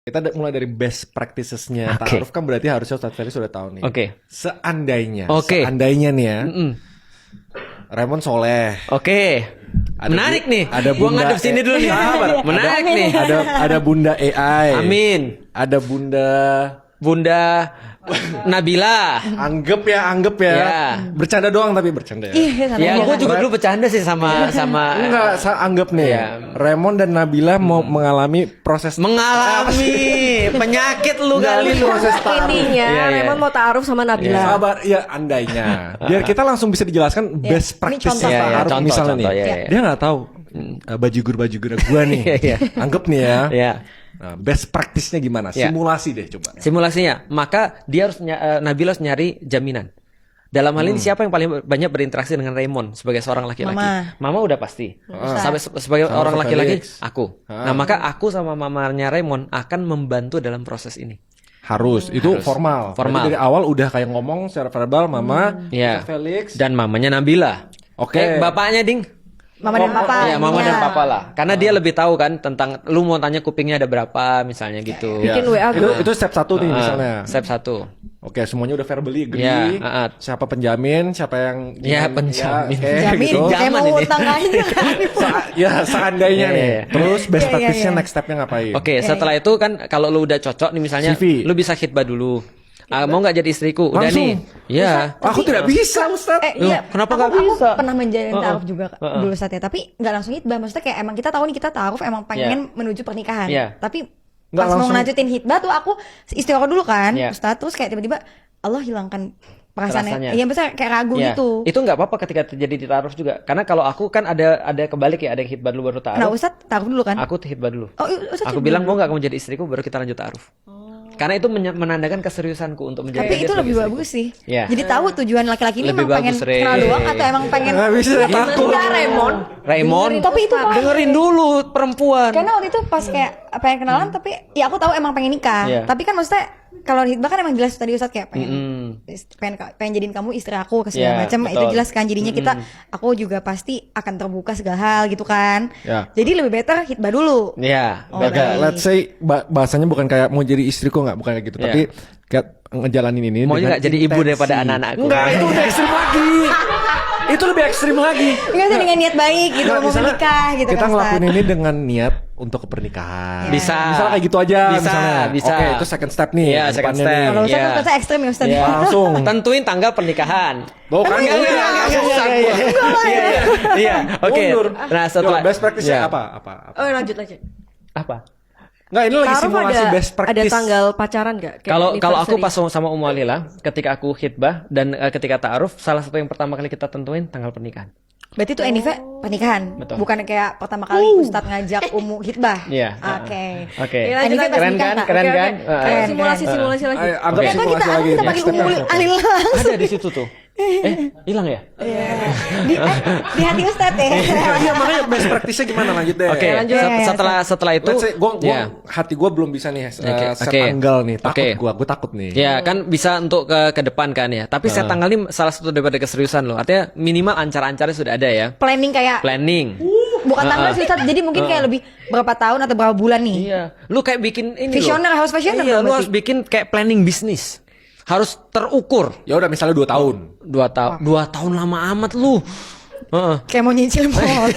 Kita mulai dari best practices-nya ta'aruf kan berarti harusnya Ustadz Ferry sudah tahu nih. Seandainya nih ya. Raymond soleh. Menarik nih. Ada gua ngadep sini dulu nih. Menarik nih. Ada Bunda AI. Amin. Ada Bunda Nabila. Anggap ya. Bercanda doang tapi bercanda ya. Ya gue juga dulu bercanda sih sama Enggak, anggap nih ya. Raymond dan Nabila mau mengalami penyakit lu kali lu. Proses ta'aruf. Intinya Raymond mau ta'aruf sama Nabila. Sabar, ya andainya. Biar kita langsung bisa dijelaskan best practice ta'aruf misalnya nih. Dia nggak tahu baju guru gua nih. Anggap nih ya. Nah, best practice-nya gimana? Simulasi deh coba. Simulasinya, maka dia harus Nabila harus nyari jaminan. Dalam hal ini siapa yang paling banyak berinteraksi dengan Raymond sebagai seorang laki-laki? Mama udah pasti. Sebagai orang laki-laki, aku. Nah, maka aku sama mamanya Raymond akan membantu dalam proses ini. Harus. Itu formal. Jadi dari awal udah kayak ngomong secara verbal, Mama, Felix, dan mamanya Nabila. Bapaknya Ding. Mama dan Papa. Iya, Mama dan Papa lah. Karena dia lebih tahu kan tentang lu mau tanya kupingnya ada berapa misalnya gitu. Bikin WA itu step 1 nih misalnya. Step 1. Oke, semuanya udah verbally agree. Siapa penjamin, siapa yang penjamin. Gitu. Kayak mau utang aja. Seandainya nih. Terus best practice-nya next step-nya ngapain? Setelah itu kan kalau lu udah cocok nih misalnya CV. lu bisa khitbah dulu. Mau nggak jadi istriku? Udah Langsung. nih. Iya. Aku tidak bisa, Ustaz. Kenapa nggak bisa? Aku pernah menjalin ta'aruf juga dulu saat ya, tapi nggak langsung hitbah. Maksudnya kayak emang kita tahu nih kita ta'aruf emang pengen menuju pernikahan. Tapi pas mau ngelanjutin hitbah tuh aku istiqoroh dulu kan, Ustaz. Terus kayak tiba-tiba Allah hilangkan perasaannya. Iya, maksudnya kayak ragu gitu. Itu nggak apa-apa ketika terjadi di ta'aruf juga. Karena kalau aku kan ada kebalik ya, ada yang hitbah dulu baru ta'aruf. Nah, Ustaz ta'aruf dulu kan? Aku hitbah dulu. Ustaz aku bilang mau nggak kamu jadi istriku baru kita lanjut ta'aruf. Karena itu menandakan keseriusanku untuk menjadi. Tapi itu lebih bagus sih. Jadi tahu tujuan laki-laki ini lebih emang pengen kenal doang atau emang pengen. Nggak bisa takut. Raymond. Tapi itu dengerin dulu perempuan. Karena waktu itu pas kayak pengen kenalan tapi ya aku tahu emang pengen nikah. Tapi kan maksudnya kalau hitbah kan emang jelas tadi Ustaz kayak pengen jadiin kamu istri aku ke segala macam. Itu jelas kan jadinya aku juga pasti akan terbuka segala hal gitu kan. Jadi lebih better hitbah dulu. Let's say bahasanya bukan kayak mau jadi istriku, nggak, bukan kayak gitu, tapi kayak ngejalanin ini. Mau nggak jadi ibu daripada anak-anakku? Enggak, itu udah ekstrim lagi. Itu lebih ekstrim lagi. Enggak sih dengan niat baik gitu, mau menikah gitu kan. Kita ngelakuin ini dengan niat untuk pernikahan. Bisa kayak gitu aja misalnya. Oke, itu second step nih. Second step. Kalau Ustaz ekstrim ya Ustaz. Langsung tentuin tanggal pernikahan. Bukan Oke. Nah, setelah best practice-nya apa? Lanjut. Apa? Nggak, ini lagi simulasi best practice. Ada tanggal pacaran nggak? Kalau aku pas sama Ummu Alila, ketika aku khitbah dan ketika ta'aruf, salah satu yang pertama kali kita tentuin tanggal pernikahan. Berarti itu Enive pernikahan, bukan kayak pertama kali Ustadz ngajak Ummu hitbah. Oke. Keren kan? Simulasi lagi. Anggap simulasi lagi. Kita panggil Ummu Alila. Ada di situ tuh. Hilang ya? Di hati Ustadz ya. Iya, makanya best practice-nya gimana, lanjut deh. Oke. Setelah itu, hati gue belum bisa nih set tanggal nih. Gue takut nih. Ya kan bisa untuk ke depan kan ya. Tapi set tanggal ini salah satu daripada keseriusan loh. Artinya minimal ancar-ancarnya sudah ada ya. Planning. Bukan tanggal sih Ustadz. Jadi mungkin kayak lebih berapa tahun atau berapa bulan nih. Iya. Lu kayak bikin ini harus visioner. Iya, lu harus bikin kayak planning bisnis. Harus terukur. Ya udah misalnya 2 tahun. 2 tahun lama amat lu. Kayak mau nyicil motor.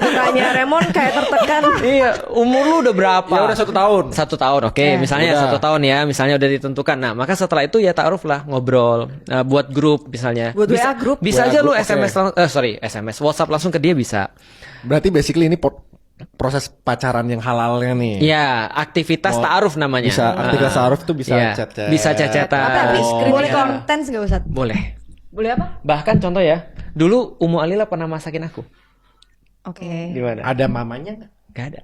Makanya Raymond kayak tertekan. Iya, umur lu udah berapa? Ya udah 1 tahun. 1 tahun, oke. Misalnya 1 tahun ya, misalnya udah ditentukan. Nah, maka setelah itu ya ta'aruf lah, ngobrol, buat grup misalnya. Buat WA grup. Bisa aja lu SMS WhatsApp langsung ke dia bisa. Berarti basically ini proses pacaran yang halalnya nih. Iya, aktivitas ta'aruf namanya. Bisa aktivitas ta'aruf tuh bisa chat-chat. Bisa chat-chatan. Boleh konten nggak Ustadz? Boleh. Boleh apa? Bahkan contoh ya, dulu Ummu Alila pernah masakin aku. Oke. Gimana? Ada mamanya nggak? Gak ada.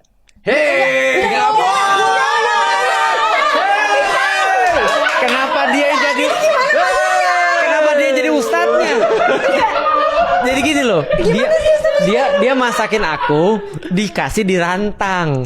Kenapa dia jadi ustadznya? Jadi gini loh. Dia masakin aku dikasih di rantang.